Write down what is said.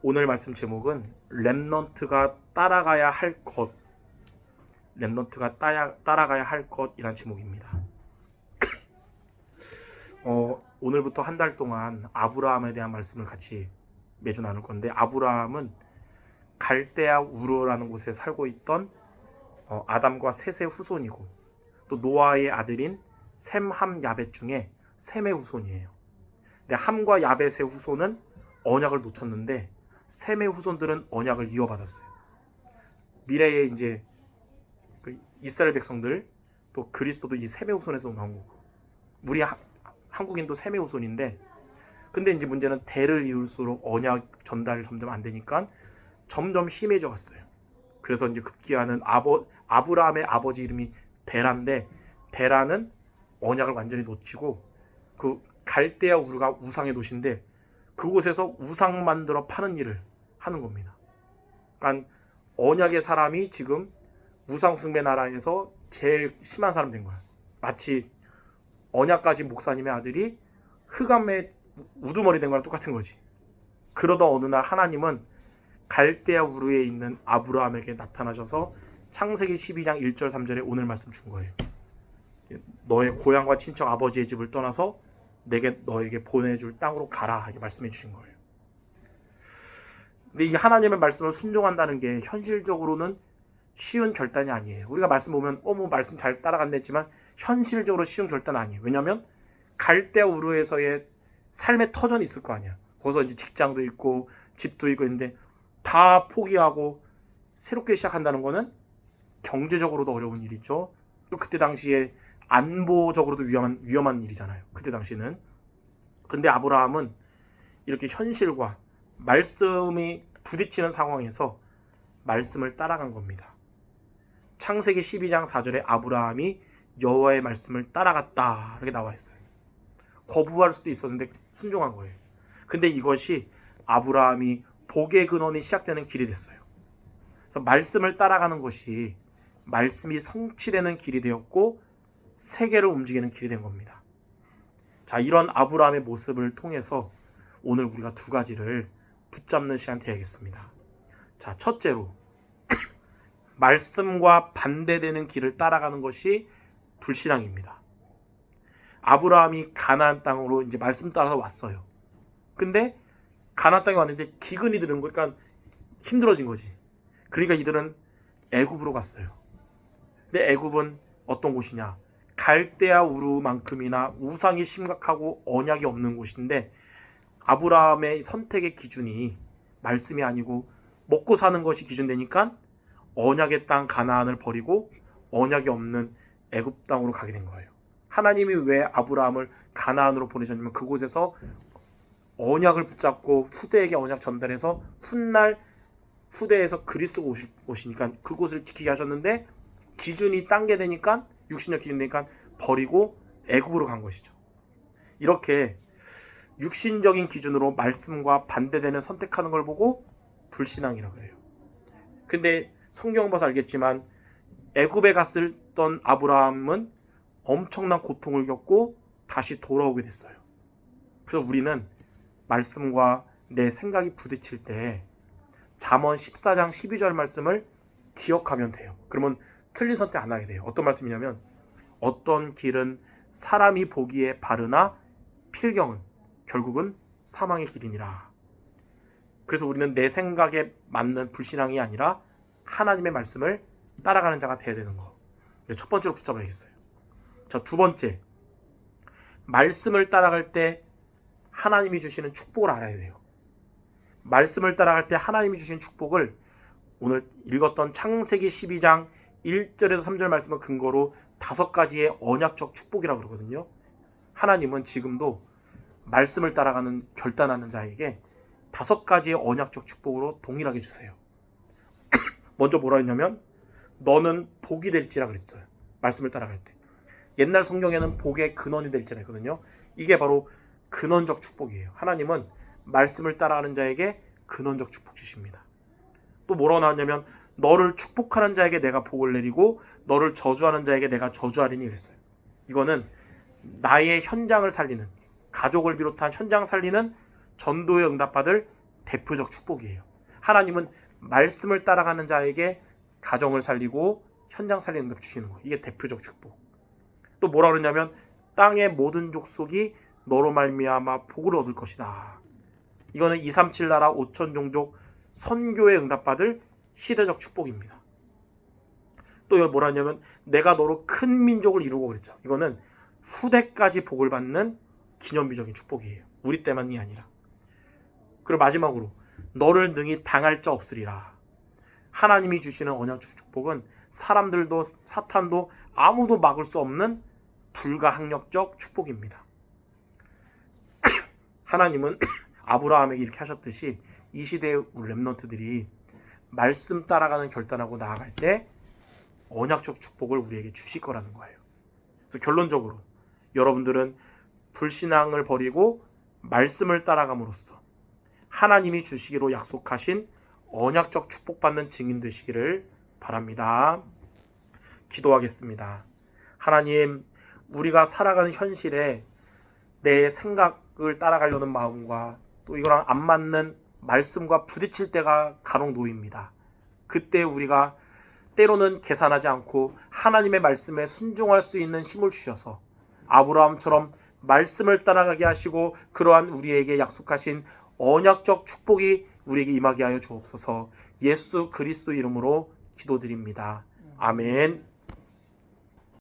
오늘 말씀 제목은 렘넌트가 따라가야 할 것, 렘넌트가 따라가야 할 것이란 제목입니다. 오늘부터 한 달 동안 아브라함에 대한 말씀을 같이 매주 나눌 건데, 아브라함은 갈대아 우르라는 곳에 살고 있던 아담과 셋의 후손이고, 또 노아의 아들인 셈, 함, 야벳 중에 셈의 후손이에요. 근데 함과 야벳의 후손은 언약을 놓쳤는데 셈의 후손들은 언약을 이어받았어요. 미래에 이제 그 이스라엘 백성들, 또 그리스도도 이 셈의 후손에서 나온 거고, 우리 한국인도 셈의 후손인데, 근데 이제 문제는 대를 이을수록 언약 전달이 점점 안 되니까 점점 심해져 갔어요. 그래서 이제 급기야는 아브라함의 아버지 이름이 데라인데, 데라는 언약을 완전히 놓치고 그 갈대아 우르가 우상의 도시인데 그곳에서 우상 만들어 파는 일을 하는 겁니다. 그러니까 언약의 사람이 지금 우상 숭배 나라에서 제일 심한 사람 된 거야. 마치 언약까지 목사님의 아들이 흑암의 우두머리 된 거랑 똑같은 거지. 그러던 어느 날 하나님은 갈대아 우르에 있는 아브라함에게 나타나셔서 창세기 12장 1절 3절에 오늘 말씀 준 거예요. 너의 고향과 친척 아버지의 집을 떠나서 내게 너에게 보내줄 땅으로 가라, 이렇게 말씀해 주신 거예요. 근데 이 하나님의 말씀을 순종한다는 게 현실적으로는 쉬운 결단이 아니에요. 우리가 말씀 보면 뭐 말씀 잘 따라간다 했지만 현실적으로 쉬운 결단 아니에요. 왜냐하면 갈대아 우르에서의 삶의 터전이 있을 거 아니야. 거기서 이제 직장도 있고 집도 있고 있는데 다 포기하고 새롭게 시작한다는 거는 경제적으로도 어려운 일이죠. 또 그때 당시에 안보적으로도 위험한 일이잖아요. 그때 당시는. 근데 아브라함은 이렇게 현실과 말씀이 부딪히는 상황에서 말씀을 따라간 겁니다. 창세기 12장 4절에 아브라함이 여호와의 말씀을 따라갔다, 이렇게 나와 있어요. 거부할 수도 있었는데 순종한 거예요. 근데 이것이 아브라함이 복의 근원이 시작되는 길이 됐어요. 그래서 말씀을 따라가는 것이 말씀이 성취되는 길이 되었고 세계를 움직이는 길이 된 겁니다. 자, 이런 아브라함의 모습을 통해서 오늘 우리가 두 가지를 붙잡는 시간 되야겠습니다. 자, 첫째로 말씀과 반대되는 길을 따라가는 것이 불신앙입니다. 아브라함이 가나안 땅으로 이제 말씀 따라서 왔어요. 근데 가나안 땅에 왔는데 기근이 드는 거, 그러니까 힘들어진 거지. 그러니까 이들은 애굽으로 갔어요. 근데 애굽은 어떤 곳이냐? 갈대아 우르만큼이나 우상이 심각하고 언약이 없는 곳인데, 아브라함의 선택의 기준이 말씀이 아니고 먹고 사는 것이 기준되니까 언약의 땅 가나안을 버리고 언약이 없는 애굽 땅으로 가게 된 거예요. 하나님이 왜 아브라함을 가나안으로 보내셨냐면 그곳에서 언약을 붙잡고 후대에게 언약 전달해서 훗날 후대에서 그리스도가 오시니까 그곳을 지키게 하셨는데, 기준이 딴 게 되니까, 육신적 기준 되니까 버리고 애굽으로 간 것이죠. 이렇게 육신적인 기준으로 말씀과 반대되는 선택하는 걸 보고 불신앙이라고 해요. 근데 성경 봐서 알겠지만 애굽에 갔던 아브라함은 엄청난 고통을 겪고 다시 돌아오게 됐어요. 그래서 우리는 말씀과 내 생각이 부딪힐 때 잠언 14장 12절 말씀을 기억하면 돼요. 그러면 틀린 선택 안 하게 돼요. 어떤 말씀이냐면, 어떤 길은 사람이 보기에 바르나 필경은 결국은 사망의 길이니라. 그래서 우리는 내 생각에 맞는 불신앙이 아니라 하나님의 말씀을 따라가는 자가 되어야 되는 거. 첫 번째로 붙잡아야겠어요. 자, 두 번째, 말씀을 따라갈 때 하나님이 주시는 축복을 알아야 돼요. 말씀을 따라갈 때 하나님이 주신 축복을 오늘 읽었던 창세기 12장 1절에서 3절 말씀을 근거로 5가지의 언약적 축복이라고 그러거든요. 하나님은 지금도 말씀을 따라가는 결단하는 자에게 5가지의 언약적 축복으로 동일하게 주세요. 먼저 뭐라 했냐면, 너는 복이 될지라 그랬어요. 말씀을 따라갈 때. 옛날 성경에는 복의 근원이 될지라 했거든요. 이게 바로 근원적 축복이에요. 하나님은 말씀을 따라가는 자에게 근원적 축복 주십니다. 또 뭐라고 나왔냐면, 너를 축복하는 자에게 내가 복을 내리고 너를 저주하는 자에게 내가 저주하리니 그랬어요. 이거는 나의 현장을 살리는, 가족을 비롯한 현장 살리는 전도에 응답받을 대표적 축복이에요. 하나님은 말씀을 따라가는 자에게 가정을 살리고 현장 살리는 걸 주시는 거예요. 이게 대표적 축복. 또 뭐라 그러냐면 땅의 모든 족속이 너로 말미암아 복을 얻을 것이다. 이거는 237 나라 5천 종족 선교에 응답받을 시대적 축복입니다. 또 이거 뭐라 하냐면 내가 너로 큰 민족을 이루고 그랬죠. 이거는 후대까지 복을 받는 기념비적인 축복이에요. 우리 때만이 아니라. 그리고 마지막으로 너를 능히 당할 자 없으리라. 하나님이 주시는 언약적 축복은 사람들도 사탄도 아무도 막을 수 없는 불가항력적 축복입니다. 하나님은 아브라함에게 이렇게 하셨듯이 이 시대의 렘넌트들이 말씀 따라가는 결단하고 나아갈 때 언약적 축복을 우리에게 주실 거라는 거예요. 그래서 결론적으로 여러분들은 불신앙을 버리고 말씀을 따라감으로써 하나님이 주시기로 약속하신 언약적 축복받는 증인 되시기를 바랍니다. 기도하겠습니다. 하나님, 우리가 살아가는 현실에 내 생각을 따라가려는 마음과 또 이거랑 안 맞는 말씀과 부딪힐 때가 간혹 놓입니다. 그때 우리가 때로는 계산하지 않고 하나님의 말씀에 순종할 수 있는 힘을 주셔서 아브라함처럼 말씀을 따라가게 하시고 그러한 우리에게 약속하신 언약적 축복이 우리에게 임하게 하여 주옵소서. 예수 그리스도 이름으로 기도드립니다. 아멘.